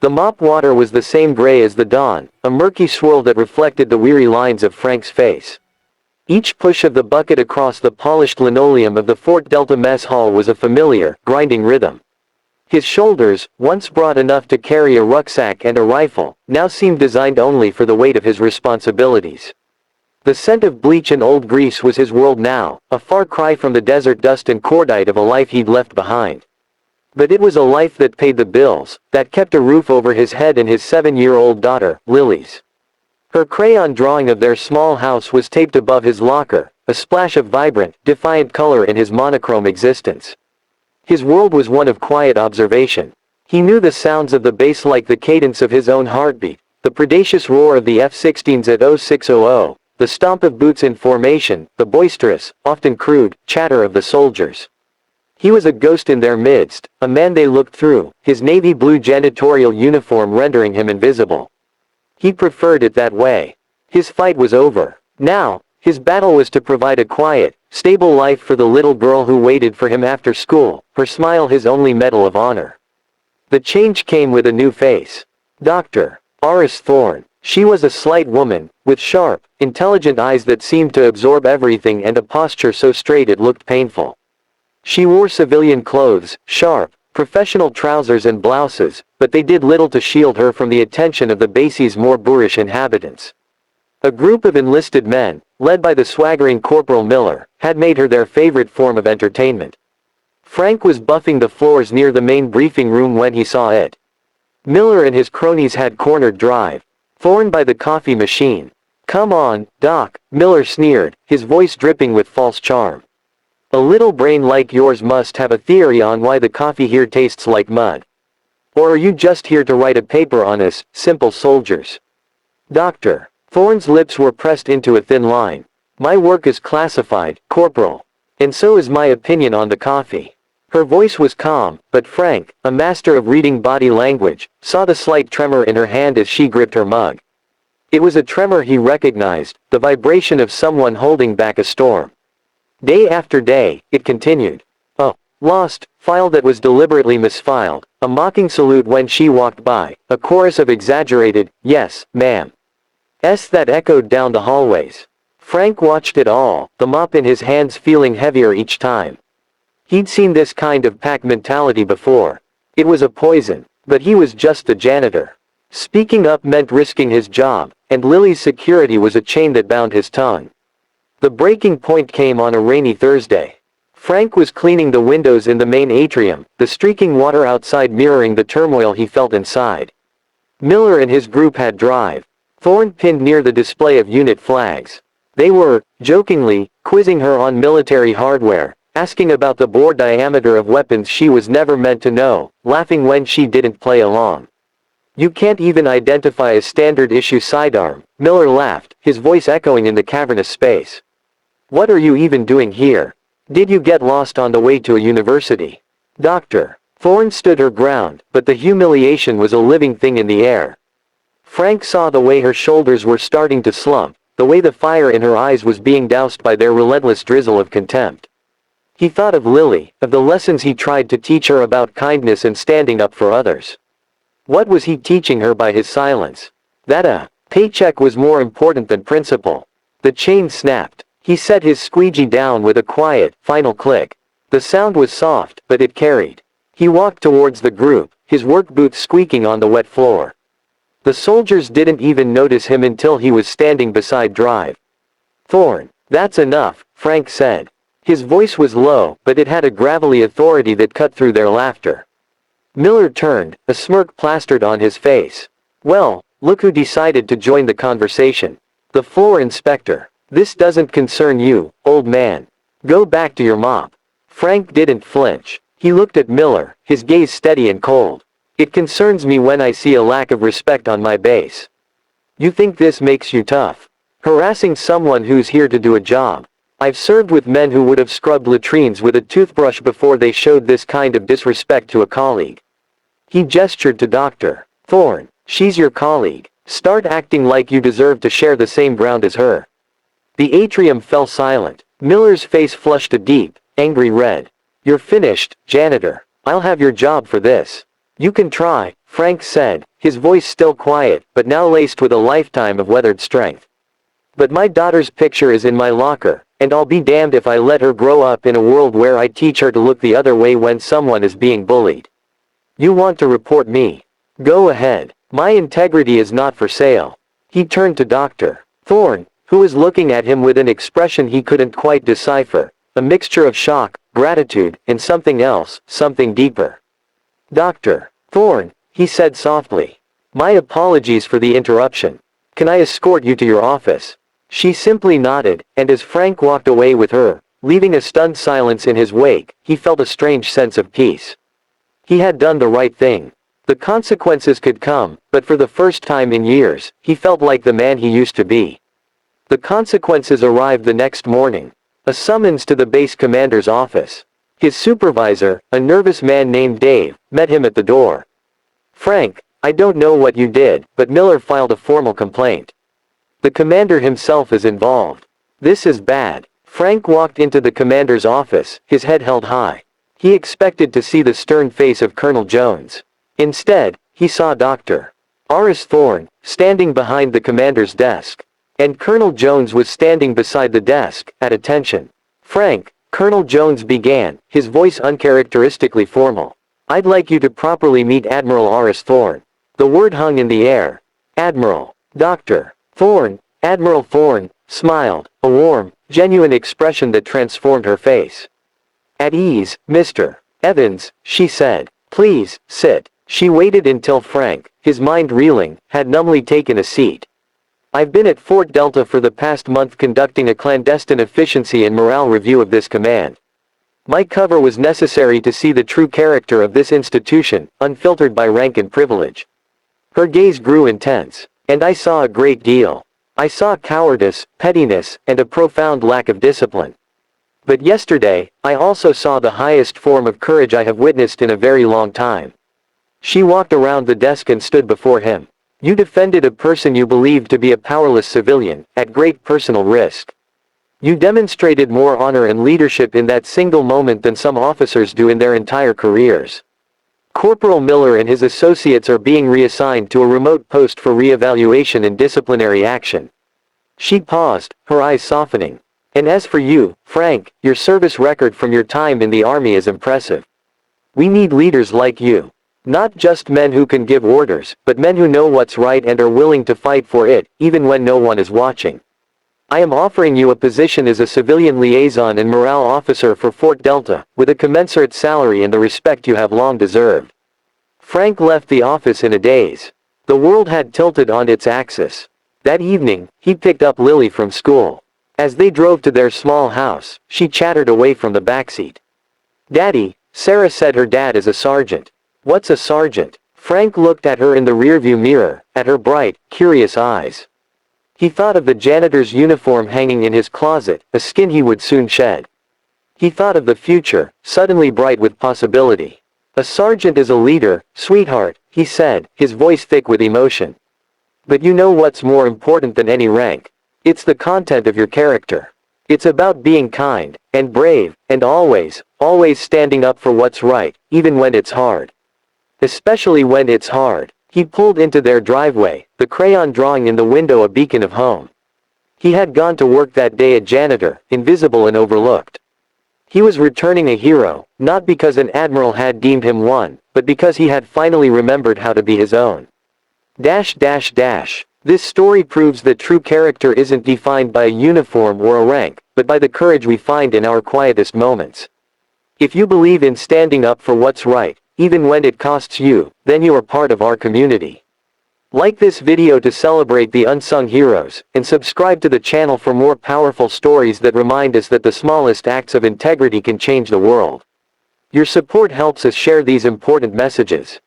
The mop water was the same gray as the dawn, a murky swirl that reflected the weary lines of Frank's face. Each push of the bucket across the polished linoleum of the Fort Delta mess hall was a familiar, grinding rhythm. His shoulders, once broad enough to carry a rucksack and a rifle, now seemed designed only for the weight of his responsibilities. The scent of bleach and old grease was his world now, a far cry from the desert dust and cordite of a life he'd left behind. But it was a life that paid the bills, that kept a roof over his head and his 7-year-old daughter, Lily's. Her crayon drawing of their small house was taped above his locker, a splash of vibrant, defiant color in his monochrome existence. His world was one of quiet observation. He knew the sounds of the bass like the cadence of his own heartbeat, the predacious roar of the F-16s at 0600, the stomp of boots in formation, the boisterous, often crude, chatter of the soldiers. He was a ghost in their midst, a man they looked through, his navy blue janitorial uniform rendering him invisible. He preferred it that way. His fight was over. Now, his battle was to provide a quiet, stable life for the little girl who waited for him after school, her smile his only medal of honor. The change came with a new face. Dr. Iris Thorne. She was a slight woman, with sharp, intelligent eyes that seemed to absorb everything and a posture so straight it looked painful. She wore civilian clothes, sharp, professional trousers and blouses, but they did little to shield her from the attention of the base's more boorish inhabitants. A group of enlisted men, led by the swaggering Corporal Miller, had made her their favorite form of entertainment. Frank was buffing the floors near the main briefing room when he saw it. Miller and his cronies had cornered Drive, Thorne by the coffee machine. "Come on, Doc," Miller sneered, his voice dripping with false charm. "A little brain like yours must have a theory on why the coffee here tastes like mud. Or are you just here to write a paper on us, simple soldiers?" Dr. Thorne's lips were pressed into a thin line. "My work is classified, Corporal. And so is my opinion on the coffee." Her voice was calm, but Frank, a master of reading body language, saw the slight tremor in her hand as she gripped her mug. It was a tremor he recognized, the vibration of someone holding back a storm. Day after day, it continued. A lost file that was deliberately misfiled, a mocking salute when she walked by, a chorus of exaggerated, "Yes, ma'am" s that echoed down the hallways. Frank watched it all, the mop in his hands feeling heavier each time. He'd seen this kind of pack mentality before. It was a poison, but he was just the janitor. Speaking up meant risking his job, and Lily's security was a chain that bound his tongue. The breaking point came on a rainy Thursday. Frank was cleaning the windows in the main atrium, the streaking water outside mirroring the turmoil he felt inside. Miller and his group had Drive, Thorne pinned near the display of unit flags. They were, jokingly, quizzing her on military hardware, asking about the bore diameter of weapons she was never meant to know, laughing when she didn't play along. "You can't even identify a standard-issue sidearm," Miller laughed, his voice echoing in the cavernous space. "What are you even doing here? Did you get lost on the way to a university?" Dr. Thorne stood her ground, but the humiliation was a living thing in the air. Frank saw the way her shoulders were starting to slump, the way the fire in her eyes was being doused by their relentless drizzle of contempt. He thought of Lily, of the lessons he tried to teach her about kindness and standing up for others. What was he teaching her by his silence? That a paycheck was more important than principle. The chain snapped. He set his squeegee down with a quiet, final click. The sound was soft, but it carried. He walked towards the group, his work boots squeaking on the wet floor. The soldiers didn't even notice him until he was standing beside Drive. "Thorne, that's enough," Frank said. His voice was low, but it had a gravelly authority that cut through their laughter. Miller turned, a smirk plastered on his face. "Well, look who decided to join the conversation. The floor inspector. This doesn't concern you, old man. Go back to your mop." Frank didn't flinch. He looked at Miller, his gaze steady and cold. "It concerns me when I see a lack of respect on my base." "You think this makes you tough? Harassing someone who's here to do a job? I've served with men who would have scrubbed latrines with a toothbrush before they showed this kind of disrespect to a colleague." He gestured to Dr. Thorne. "She's your colleague. Start acting like you deserve to share the same ground as her." The atrium fell silent. Miller's face flushed a deep, angry red. "You're finished, janitor. I'll have your job for this." "You can try," Frank said, his voice still quiet, but now laced with a lifetime of weathered strength. But my daughter's picture is in my locker, and I'll be damned if I let her grow up in a world where I teach her to look the other way when someone is being bullied. You want to report me? Go ahead. My integrity is not for sale. He turned to Dr. Thorne, who was looking at him with an expression he couldn't quite decipher, a mixture of shock, gratitude, and something else, something deeper. Dr. Thorne, he said softly. My apologies for the interruption. Can I escort you to your office? She simply nodded, and as Frank walked away with her, leaving a stunned silence in his wake, he felt a strange sense of peace. He had done the right thing. The consequences could come, but for the first time in years, he felt like the man he used to be. The consequences arrived the next morning. A summons to the base commander's office. His supervisor, a nervous man named Dave, met him at the door. Frank, I don't know what you did, but Miller filed a formal complaint. The commander himself is involved. This is bad. Frank walked into the commander's office, his head held high. He expected to see the stern face of Colonel Jones. Instead, he saw Dr. Aris Thorne, standing behind the commander's desk. And Colonel Jones was standing beside the desk, at attention. Frank, Colonel Jones began, his voice uncharacteristically formal. I'd like you to properly meet Admiral Aris Thorne. The word hung in the air. Admiral. Dr. Thorne, Admiral Thorne, smiled, a warm, genuine expression that transformed her face. At ease, Mr. Evans, she said. Please, sit. She waited until Frank, his mind reeling, had numbly taken a seat. I've been at Fort Delta for the past month conducting a clandestine efficiency and morale review of this command. My cover was necessary to see the true character of this institution, unfiltered by rank and privilege. Her gaze grew intense. And I saw a great deal. I saw cowardice, pettiness, and a profound lack of discipline. But yesterday, I also saw the highest form of courage I have witnessed in a very long time. She walked around the desk and stood before him. You defended a person you believed to be a powerless civilian, at great personal risk. You demonstrated more honor and leadership in that single moment than some officers do in their entire careers. Corporal Miller and his associates are being reassigned to a remote post for re-evaluation and disciplinary action. She paused, her eyes softening. And as for you, Frank, your service record from your time in the Army is impressive. We need leaders like you. Not just men who can give orders, but men who know what's right and are willing to fight for it, even when no one is watching. I am offering you a position as a civilian liaison and morale officer for Fort Delta, with a commensurate salary and the respect you have long deserved. Frank left the office in a daze. The world had tilted on its axis. That evening, he picked up Lily from school. As they drove to their small house, she chattered away from the backseat. Daddy, Sarah said her dad is a sergeant. What's a sergeant? Frank looked at her in the rearview mirror, at her bright, curious eyes. He thought of the janitor's uniform hanging in his closet, a skin he would soon shed. He thought of the future, suddenly bright with possibility. A sergeant is a leader, sweetheart, he said, his voice thick with emotion. But you know what's more important than any rank? It's the content of your character. It's about being kind, and brave, and always, always standing up for what's right, even when it's hard. Especially when it's hard. He pulled into their driveway, the crayon drawing in the window a beacon of home. He had gone to work that day a janitor, invisible and overlooked. He was returning a hero, not because an admiral had deemed him one, but because he had finally remembered how to be his own. This story proves that true character isn't defined by a uniform or a rank, but by the courage we find in our quietest moments. If you believe in standing up for what's right, even when it costs you, then you are part of our community. Like this video to celebrate the unsung heroes, and subscribe to the channel for more powerful stories that remind us that the smallest acts of integrity can change the world. Your support helps us share these important messages.